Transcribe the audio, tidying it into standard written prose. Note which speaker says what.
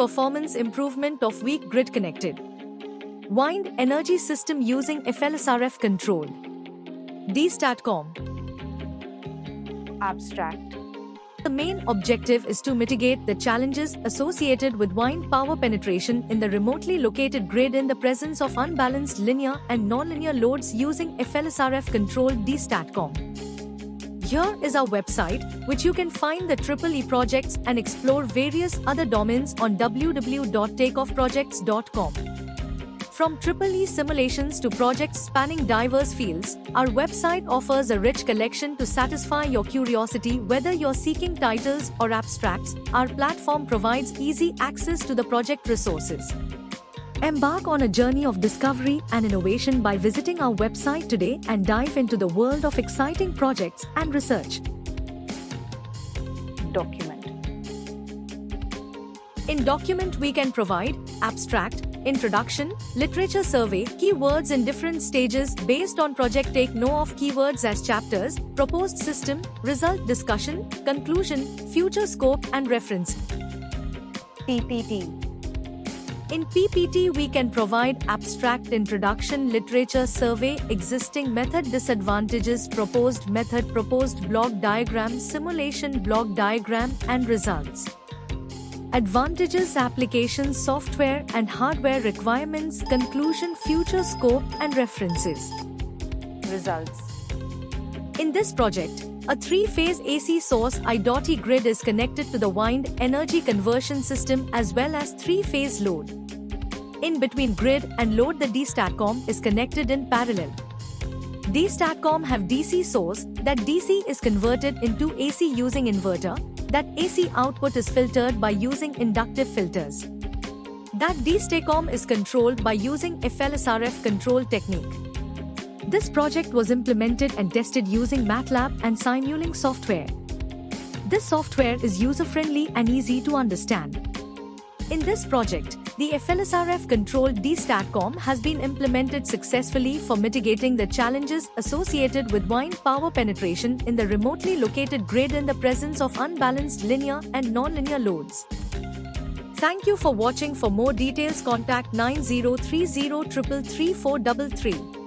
Speaker 1: performance improvement of weak grid-connected wind energy system using FLSRF control. DSTATCOM.
Speaker 2: Abstract.
Speaker 1: The main objective is to mitigate the challenges associated with wind power penetration in the remotely located grid in the presence of unbalanced linear and nonlinear loads using FLSRF control. DSTATCOM. Here is our website, which you can find the EEE projects and explore various other domains on www.takeoffprojects.com. From EEE simulations to projects spanning diverse fields, our website offers a rich collection to satisfy your curiosity. Whether you're seeking titles or abstracts, our platform provides easy access to the project resources. Embark on a journey of discovery and innovation by visiting our website today and dive into the world of exciting projects and research.
Speaker 2: Document.
Speaker 1: In document, we can provide abstract, introduction, literature survey, keywords in different stages based on project. Take note of keywords as chapters, proposed system, result discussion, conclusion, future scope and reference.
Speaker 2: PPT.
Speaker 1: In PPT, we can provide abstract, introduction, literature survey, existing method, disadvantages, proposed method, proposed block diagram, simulation block diagram, and results. Advantages, applications, software and hardware requirements, conclusion, future scope, and references.
Speaker 2: Results.
Speaker 1: In this project, a three-phase AC source I.E grid is connected to the wind energy conversion system as well as three-phase load. In between grid and load, the DSTATCOM is connected in parallel. DSTATCOM have DC source, that DC is converted into AC using inverter, that AC output is filtered by using inductive filters. That DSTATCOM is controlled by using FLSRF control technique. This project was implemented and tested using MATLAB and Simulink software. This software is user-friendly and easy to understand. In this project, the FLSRF controlled DSTATCOM has been implemented successfully for mitigating the challenges associated with wind power penetration in the remotely located grid in the presence of unbalanced linear and nonlinear loads. Thank you for watching. For more details, contact 9030 333 433.